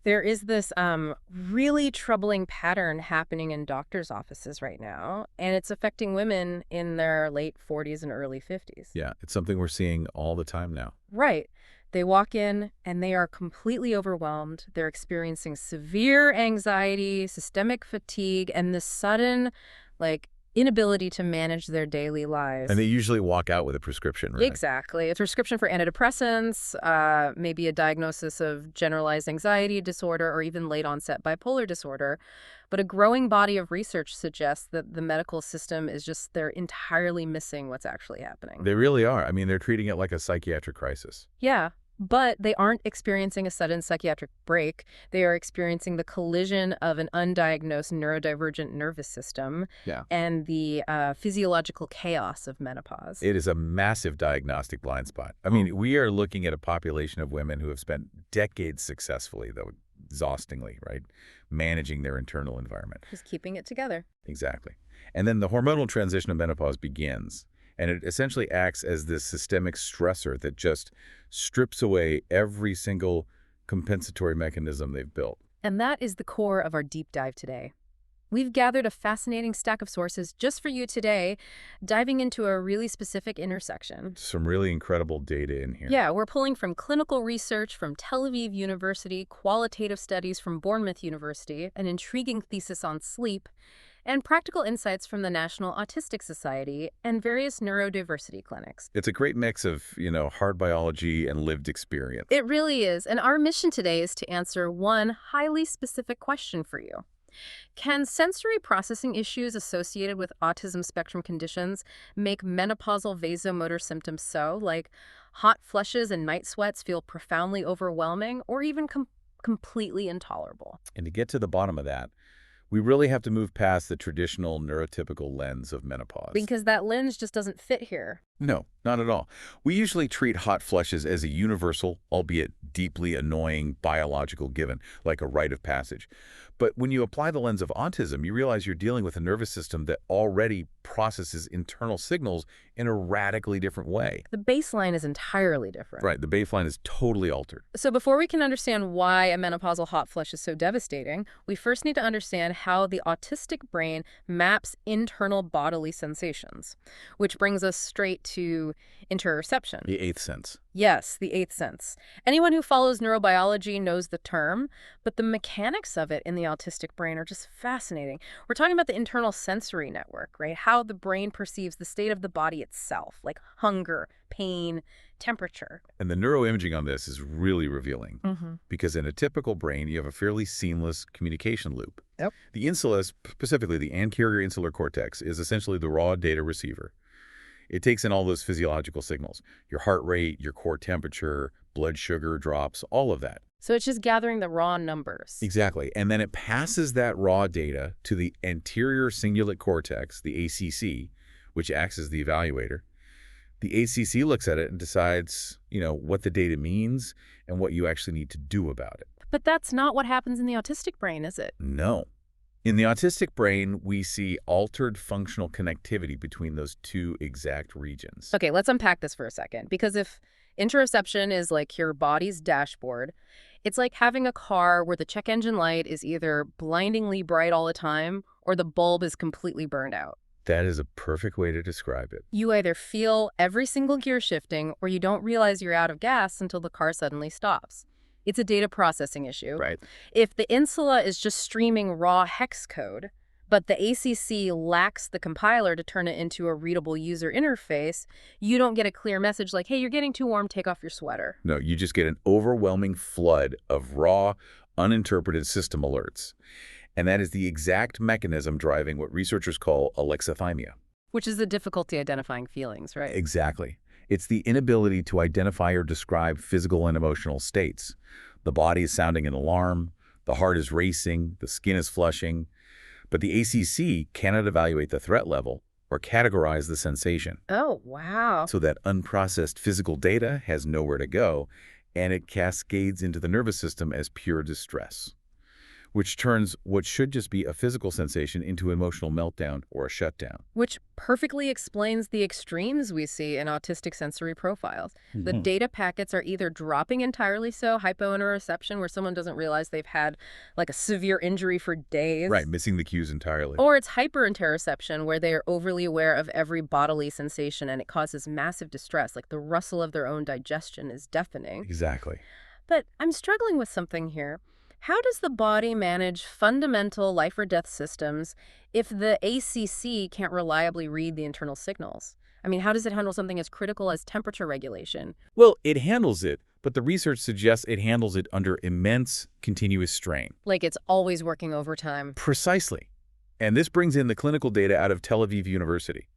There is this really troubling pattern happening in doctors' offices right now, and it's affecting women in their late 40s and early 50s. Yeah, it's something we're seeing all the time now. Right. They walk in and they are completely overwhelmed. They're experiencing severe anxiety, systemic fatigue, and this sudden, inability to manage their daily And they lives. usually walk out with a prescription, right? Exactly. A prescription for antidepressants, maybe a diagnosis of generalized anxiety disorder, or even late onset bipolar disorder. But a growing body of research suggests that the medical system is just, they're entirely missing what's actually happening. They really are. I mean, they're treating it like a psychiatric crisis. Yeah, but they aren't experiencing a sudden psychiatric break. They are experiencing the collision of an undiagnosed neurodivergent nervous system Yeah. and the physiological chaos of menopause. It is a massive diagnostic blind spot. I mean, we are looking at a population of women who have spent decades successfully, though exhaustingly, right, managing their internal environment. Just keeping it together. Exactly. And then the hormonal transition of menopause begins, and it essentially acts as this systemic stressor that just strips away every single compensatory mechanism they've built. And that is the core of our deep dive today. We've gathered a fascinating stack of sources just for you today, diving into a really specific intersection. Some really incredible data in here. Yeah, we're pulling from clinical research from Tel Aviv University, qualitative studies from Bournemouth University, an intriguing thesis on sleep, and practical insights from the National Autistic Society and various neurodiversity clinics. It's a great mix of, hard biology and lived experience. It really is, and our mission today is to answer one highly specific question for you. Can sensory processing issues associated with autism spectrum conditions make menopausal vasomotor symptoms so, like hot flushes and night sweats, feel profoundly overwhelming or even completely intolerable? And to get to the bottom of that, we really have to move past the traditional neurotypical lens of menopause. Because that lens just doesn't fit here. No, not at all. We usually treat hot flushes as a universal, albeit deeply annoying biological given, like a rite of passage. But when you apply the lens of autism, you realize you're dealing with a nervous system that already processes internal signals in a radically different way. The baseline is entirely different. Right, the baseline is totally altered. So before we can understand why a menopausal hot flush is so devastating, we first need to understand how the autistic brain maps internal bodily sensations, which brings us straight to interoception. The eighth sense. Yes, the eighth sense. Anyone who follows neurobiology knows the term, but the mechanics of it in the autistic brain are just fascinating. We're talking about the internal sensory network, right? How the brain perceives the state of the body itself, like hunger, pain, temperature. And the neuroimaging on this is really revealing because in a typical brain, you have a fairly seamless communication loop. Yep. The insula, specifically the anterior insular cortex, is essentially the raw data receiver. It takes in all those physiological signals, your heart rate, your core temperature, blood sugar drops, all of that. So it's just gathering the raw numbers. Exactly. And then it passes that raw data to the anterior cingulate cortex, the ACC, which acts as the evaluator. The ACC looks at it and decides, what the data means and what you actually need to do about it. But that's not what happens in the autistic brain, is it? No. In the autistic brain, we see altered functional connectivity between those two exact regions. Okay, let's unpack this for a second. Because if interoception is like your body's dashboard, it's like having a car where the check engine light is either blindingly bright all the time or the bulb is completely burned out. That is a perfect way to describe it. You either feel every single gear shifting or you don't realize you're out of gas until the car suddenly stops. It's a data processing issue. Right. If the insula is just streaming raw hex code, but the ACC lacks the compiler to turn it into a readable user interface, you don't get a clear message like, hey, you're getting too warm, take off your sweater. No, you just get an overwhelming flood of raw, uninterpreted system alerts. And that is the exact mechanism driving what researchers call alexithymia. Which is the difficulty identifying feelings, right? Exactly. It's the inability to identify or describe physical and emotional states. The body is sounding an alarm, the heart is racing, the skin is flushing, but the ACC cannot evaluate the threat level or categorize the sensation. Oh, wow. So that unprocessed physical data has nowhere to go, and it cascades into the nervous system as pure distress. which turns what should just be a physical sensation into emotional meltdown or a shutdown. Which perfectly explains the extremes we see in autistic sensory profiles. The Mhm. data packets are either dropping entirely, so hypointeroception, where someone doesn't realize they've had like a severe injury for Right, days, missing the cues entirely. or it's hyperinteroception, where they are overly aware of every bodily sensation and it causes massive distress, like the rustle of their own digestion is deafening. Exactly. But I'm struggling with something here. How does the body manage fundamental life or death systems if the ACC can't reliably read the internal signals? I mean, how does it handle something as critical as temperature regulation? Well, it handles it, but the research suggests it handles it under immense continuous strain. Like it's always working overtime. Precisely. And this brings in the clinical data out of Tel Aviv University.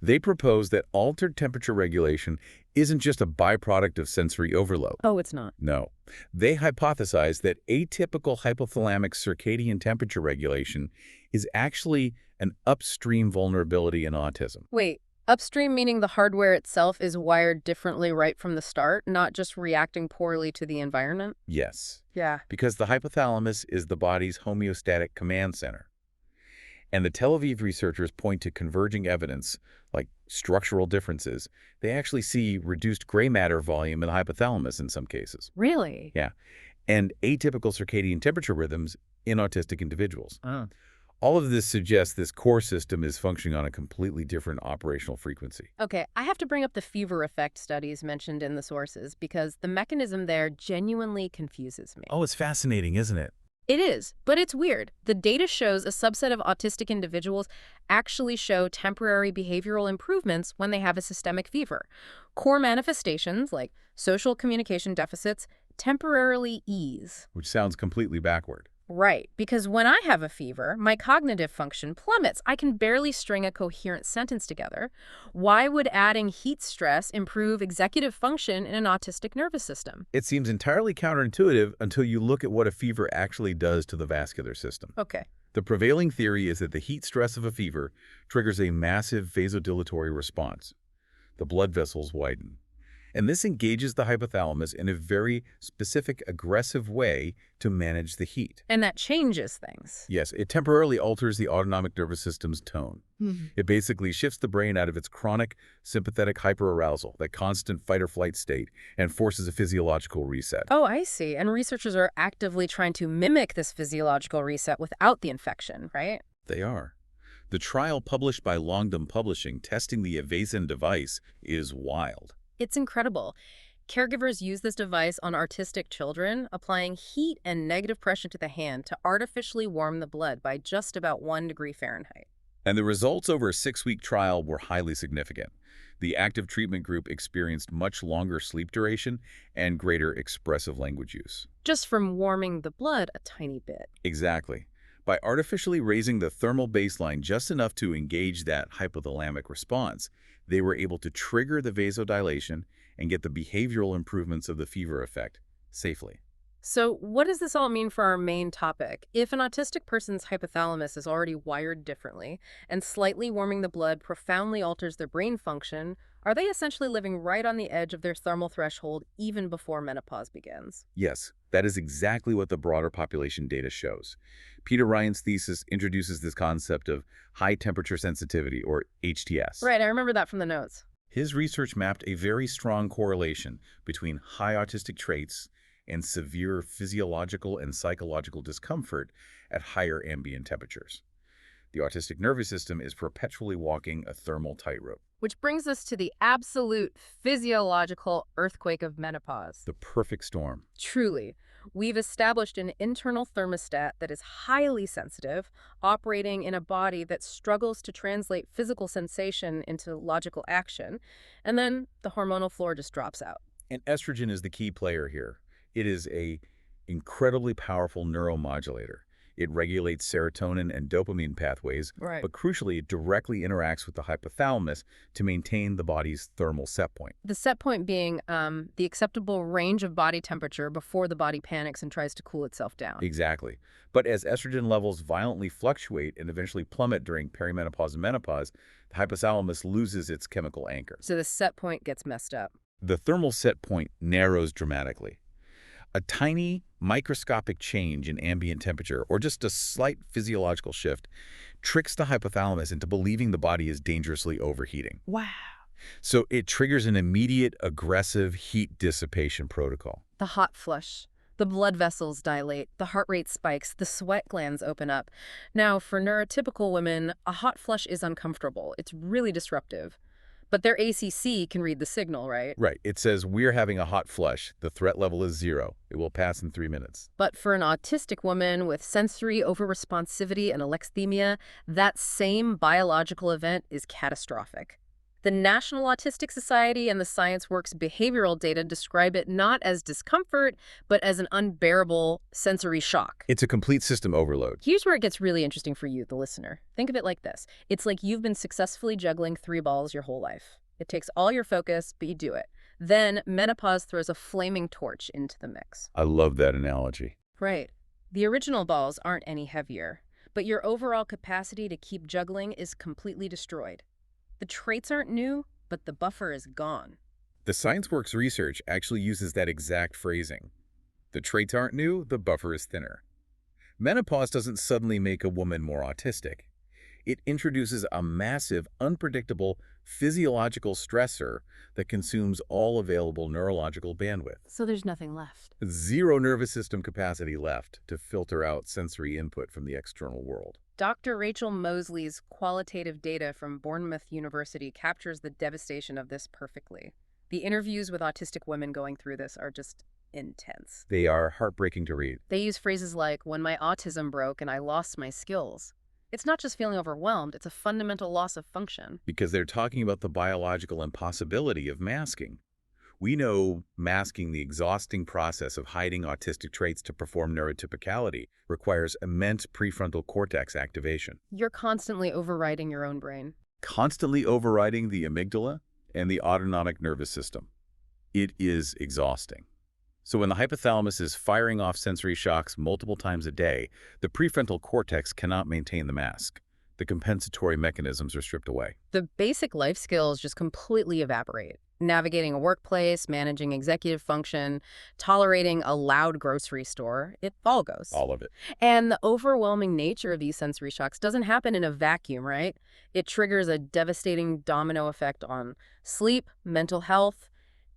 They propose that altered temperature regulation isn't just a byproduct of sensory overload. Oh, it's not. No. They hypothesize that atypical hypothalamic circadian temperature regulation is actually an upstream vulnerability in autism. Wait, upstream meaning the hardware itself is wired differently right from the start, not just reacting poorly to the environment? Yes, Yeah. because the hypothalamus is the body's homeostatic command center. And the Tel Aviv researchers point to converging evidence, like structural differences. They actually see reduced gray matter volume in the hypothalamus in some cases. Really? Yeah. And atypical circadian temperature rhythms in autistic individuals. Oh. All of this suggests this core system is functioning on a completely different operational frequency. Okay, I have to bring up the fever effect studies mentioned in the sources because the mechanism there genuinely confuses me. Oh, it's fascinating, isn't it? It is, but it's weird. The data shows a subset of autistic individuals actually show temporary behavioral improvements when they have a systemic fever. Core manifestations, like social communication deficits, temporarily ease. Which sounds completely backward. Right, because when I have a fever, my cognitive function plummets. I can barely string a coherent sentence together. Why would adding heat stress improve executive function in an autistic nervous system? It seems entirely counterintuitive until you look at what a fever actually does to the vascular system. Okay. The prevailing theory is that the heat stress of a fever triggers a massive vasodilatory response. The blood vessels widen. And this engages the hypothalamus in a very specific, aggressive way to manage the heat. And that changes things. Yes, it temporarily alters the autonomic nervous system's tone. It basically shifts the brain out of its chronic sympathetic hyperarousal, that constant fight-or-flight state, and forces a physiological reset. Oh, I see. And researchers are actively trying to mimic this physiological reset without the infection, right? They are. The trial published by Longdom Publishing testing the Avazen device is wild. It's incredible. Caregivers use this device on autistic children, applying heat and negative pressure to the hand to artificially warm the blood by just about 1 degree Fahrenheit. And the results over a 6-week trial were highly significant. The active treatment group experienced much longer sleep duration and greater expressive language use. Just from warming the blood a tiny bit. Exactly. By artificially raising the thermal baseline just enough to engage that hypothalamic response, they were able to trigger the vasodilation and get the behavioral improvements of the fever effect safely. So what does this all mean for our main topic? If an autistic person's hypothalamus is already wired differently and slightly warming the blood profoundly alters their brain function, are they essentially living right on the edge of their thermal threshold even before menopause begins? Yes, that is exactly what the broader population data shows. Peter Ryan's thesis introduces this concept of high temperature sensitivity, or HTS. Right, I remember that from the notes. His research mapped a very strong correlation between high autistic traits and severe physiological and psychological discomfort at higher ambient temperatures. The autistic nervous system is perpetually walking a thermal tightrope. Which brings us to the absolute physiological earthquake of menopause. The perfect storm. Truly, we've established an internal thermostat that is highly sensitive, operating in a body that struggles to translate physical sensation into logical action, and then the hormonal floor just drops out. And estrogen is the key player here. It is an incredibly powerful neuromodulator. It regulates serotonin and dopamine pathways, Right. but crucially, it directly interacts with the hypothalamus to maintain the body's thermal set point. The set point being the acceptable range of body temperature before the body panics and tries to cool itself down. Exactly. But as estrogen levels violently fluctuate and eventually plummet during perimenopause and menopause, the hypothalamus loses its chemical anchor. So the set point gets messed up. The thermal set point narrows dramatically. A tiny, microscopic change in ambient temperature or just a slight physiological shift tricks the hypothalamus into believing the body is dangerously overheating. Wow. So it triggers an immediate, aggressive heat dissipation protocol. The hot flush. The blood vessels dilate, the heart rate spikes, the sweat glands open up. Now, for neurotypical women, a hot flush is uncomfortable. It's really disruptive. But their ACC can read the signal, right? Right. It says, we're having a hot flush. The threat level is 0. It will pass in 3 minutes. But for an autistic woman with sensory overresponsivity and alexithymia, that same biological event is catastrophic. The National Autistic Society and the ScienceWorks behavioral data describe it not as discomfort, but as an unbearable sensory shock. It's a complete system overload. Here's where it gets really interesting for you, the listener. Think of it like this. It's like you've been successfully juggling 3 balls your whole life. It takes all your focus, but you do it. Then menopause throws a flaming torch into the mix. I love that analogy. Right. The original balls aren't any heavier, but your overall capacity to keep juggling is completely destroyed. The traits aren't new, but the buffer is gone. The ScienceWorks research actually uses that exact phrasing. The traits aren't new, the buffer is thinner. Menopause doesn't suddenly make a woman more autistic. It introduces a massive, unpredictable physiological stressor that consumes all available neurological bandwidth. So there's nothing left. 0 nervous system capacity left to filter out sensory input from the external world. Dr. Rachel Mosley's qualitative data from Bournemouth University captures the devastation of this perfectly. The interviews with autistic women going through this are just intense. They are heartbreaking to read. They use phrases like, when my autism broke and I lost my skills. It's not just feeling overwhelmed, it's a fundamental loss of function. Because they're talking about the biological impossibility of masking. We know masking the exhausting process of hiding autistic traits to perform neurotypicality requires immense prefrontal cortex activation. You're constantly overriding your own brain. Constantly overriding the amygdala and the autonomic nervous system. It is exhausting. So when the hypothalamus is firing off sensory shocks multiple times a day, the prefrontal cortex cannot maintain the mask. The compensatory mechanisms are stripped away. The basic life skills just completely evaporate. Navigating a workplace, managing executive function, tolerating a loud grocery store, it all goes. All of it. And the overwhelming nature of these sensory shocks doesn't happen in a vacuum, right? It triggers a devastating domino effect on sleep, mental health,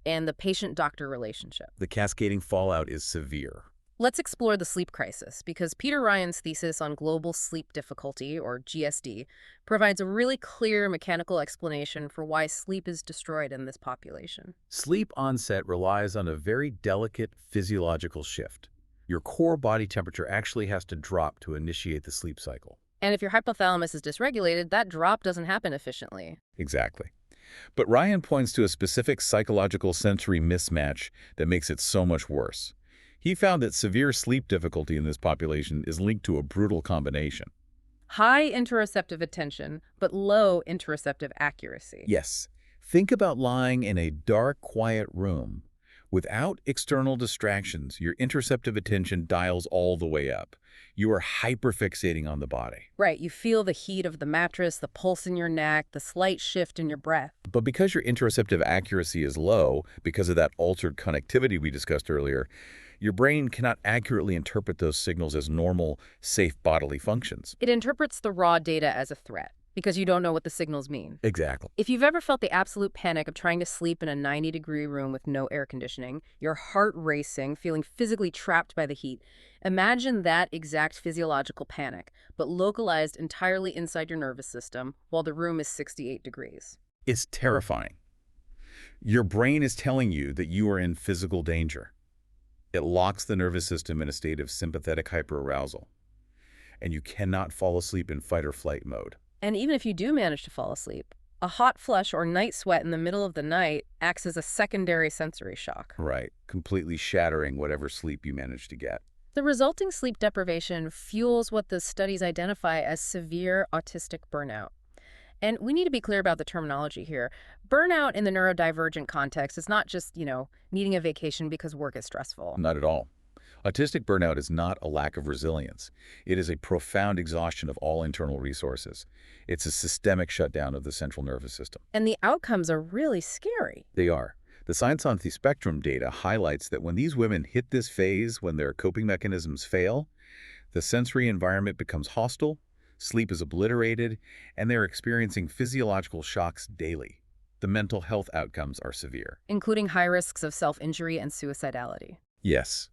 and the patient-doctor relationship. The cascading fallout is severe. Let's explore the sleep crisis, because Peter Ryan's thesis on global sleep difficulty, or GSD, provides a really clear mechanical explanation for why sleep is destroyed in this population. Sleep onset relies on a very delicate physiological shift. Your core body temperature actually has to drop to initiate the sleep cycle. And if your hypothalamus is dysregulated, that drop doesn't happen efficiently. Exactly. But Ryan points to a specific psychological sensory mismatch that makes it so much worse. He found that severe sleep difficulty in this population is linked to a brutal combination. High interoceptive attention, but low interoceptive accuracy. Yes. Think about lying in a dark, quiet room. Without external distractions, your interoceptive attention dials all the way up. You are hyperfixating on the body. Right, you feel the heat of the mattress, the pulse in your neck, the slight shift in your breath. But because your interoceptive accuracy is low, because of that altered connectivity we discussed earlier, your brain cannot accurately interpret those signals as normal, safe bodily functions. It interprets the raw data as a threat, because you don't know what the signals mean. Exactly. If you've ever felt the absolute panic of trying to sleep in a 90-degree room with no air conditioning, your heart racing, feeling physically trapped by the heat, imagine that exact physiological panic, but localized entirely inside your nervous system while the room is 68 degrees. It's terrifying. Your brain is telling you that you are in physical danger. It locks the nervous system in a state of sympathetic hyperarousal, and you cannot fall asleep in fight or flight mode. And even if you do manage to fall asleep, a hot flush or night sweat in the middle of the night acts as a secondary sensory shock. Right, completely shattering whatever sleep you manage to get. The resulting sleep deprivation fuels what the studies identify as severe autistic burnout. And we need to be clear about the terminology here. Burnout in the neurodivergent context is not just, needing a vacation because work is stressful. Not at all. Autistic burnout is not a lack of resilience. It is a profound exhaustion of all internal resources. It's a systemic shutdown of the central nervous system. And the outcomes are really scary. They are. The Science on the Spectrum data highlights that when these women hit this phase, when their coping mechanisms fail, the sensory environment becomes hostile, sleep is obliterated, and they're experiencing physiological shocks daily. The mental health outcomes are severe. Including high risks of self-injury and suicidality. Yes,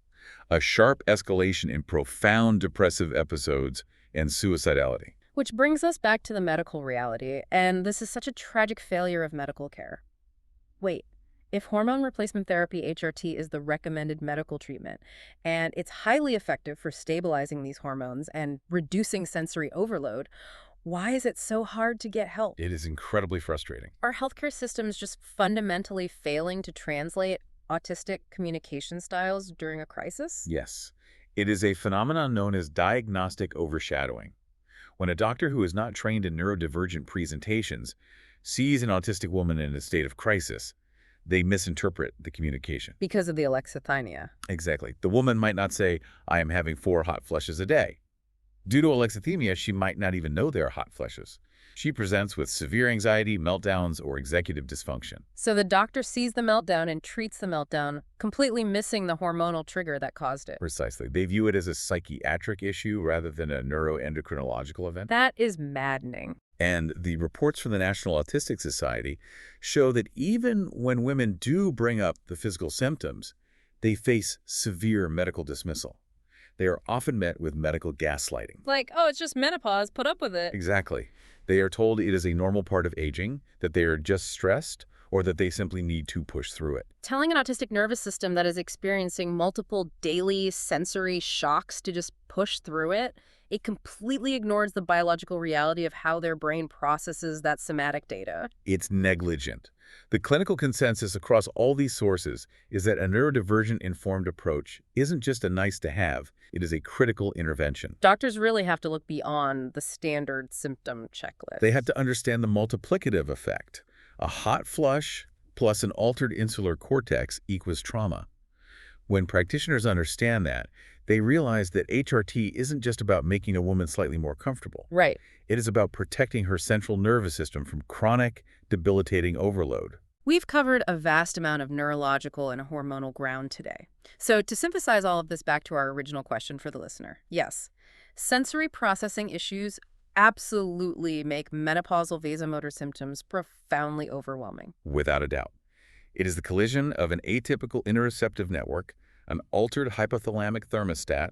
a sharp escalation in profound depressive episodes and suicidality. Which brings us back to the medical reality, and this is such a tragic failure of medical care. Wait, if hormone replacement therapy, HRT, is the recommended medical treatment, and it's highly effective for stabilizing these hormones and reducing sensory overload, why is it so hard to get help? It is incredibly frustrating. Are healthcare systems just fundamentally failing to translate autistic communication styles during a crisis? Yes, it is a phenomenon known as diagnostic overshadowing. When a doctor who is not trained in neurodivergent presentations sees an autistic woman in a state of crisis, they misinterpret the communication. Because of the alexithymia. Exactly. The woman might not say, "I am having 4 hot flushes a day." Due to alexithymia, she might not even know they are hot flushes. She presents with severe anxiety, meltdowns, or executive dysfunction. So the doctor sees the meltdown and treats the meltdown, completely missing the hormonal trigger that caused it. Precisely. They view it as a psychiatric issue rather than a neuroendocrinological event. That is maddening. And the reports from the National Autistic Society show that even when women do bring up the physical symptoms, they face severe medical dismissal. They are often met with medical gaslighting. Like, oh, it's just menopause, put up with it. Exactly. They are told it is a normal part of aging, that they are just stressed, or that they simply need to push through it. Telling an autistic nervous system that is experiencing multiple daily sensory shocks to just push through it, it completely ignores the biological reality of how their brain processes that somatic data. It's negligent. The clinical consensus across all these sources is that a neurodivergent-informed approach isn't just a nice-to-have, it is a critical intervention. Doctors really have to look beyond the standard symptom checklist. They have to understand the multiplicative effect. A hot flush plus an altered insular cortex equals trauma. When practitioners understand that, they realize that HRT isn't just about making a woman slightly more comfortable. Right. It is about protecting her central nervous system from chronic, debilitating overload. We've covered a vast amount of neurological and hormonal ground today. So to synthesize all of this back to our original question for the listener, yes, sensory processing issues absolutely make menopausal vasomotor symptoms profoundly overwhelming. Without a doubt. It is the collision of an atypical interoceptive network, an altered hypothalamic thermostat,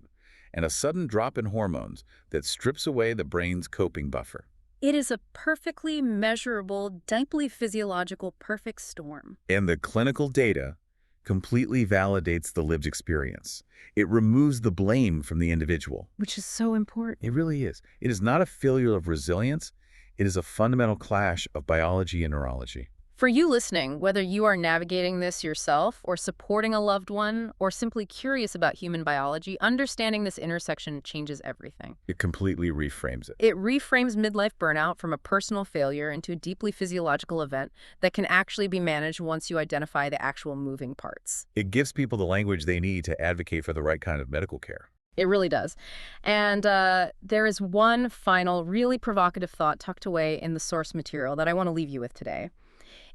and a sudden drop in hormones that strips away the brain's coping buffer. It is a perfectly measurable, deeply physiological perfect storm. And the clinical data completely validates the lived experience. It removes the blame from the individual. Which is so important. It really is. It is not a failure of resilience. It is a fundamental clash of biology and neurology. For you listening, whether you are navigating this yourself or supporting a loved one or simply curious about human biology, understanding this intersection changes everything. It completely reframes it. It reframes midlife burnout from a personal failure into a deeply physiological event that can actually be managed once you identify the actual moving parts. It gives people the language they need to advocate for the right kind of medical care. It really does. And there is one final, really provocative thought tucked away in the source material that I want to leave you with today.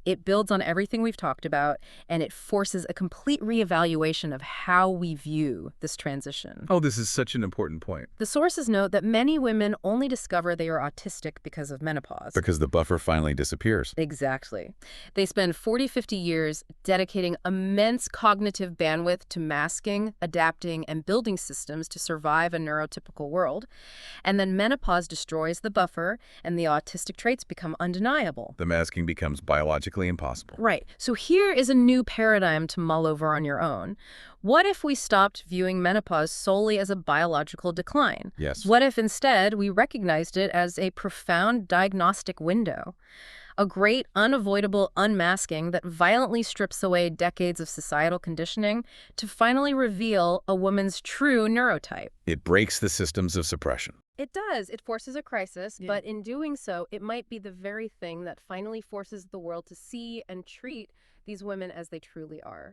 It builds on everything we've talked about, and it forces a complete reevaluation of how we view this transition. Oh, this is such an important point. The sources note that many women only discover they are autistic because of menopause. Because the buffer finally disappears. Exactly. They spend 40, 50 years dedicating immense cognitive bandwidth to masking, adapting, and building systems to survive a neurotypical world. And then menopause destroys the buffer, and the autistic traits become undeniable. The masking becomes biologically impossible. Right. So here is a new paradigm to mull over on your own. What if we stopped viewing menopause solely as a biological decline? Yes. What if instead we recognized it as a profound diagnostic window? A great, unavoidable unmasking that violently strips away decades of societal conditioning to finally reveal a woman's true neurotype. It breaks the systems of suppression. It does. It forces a crisis, but in doing so, it might be the very thing that finally forces the world to see and treat these women as they truly are.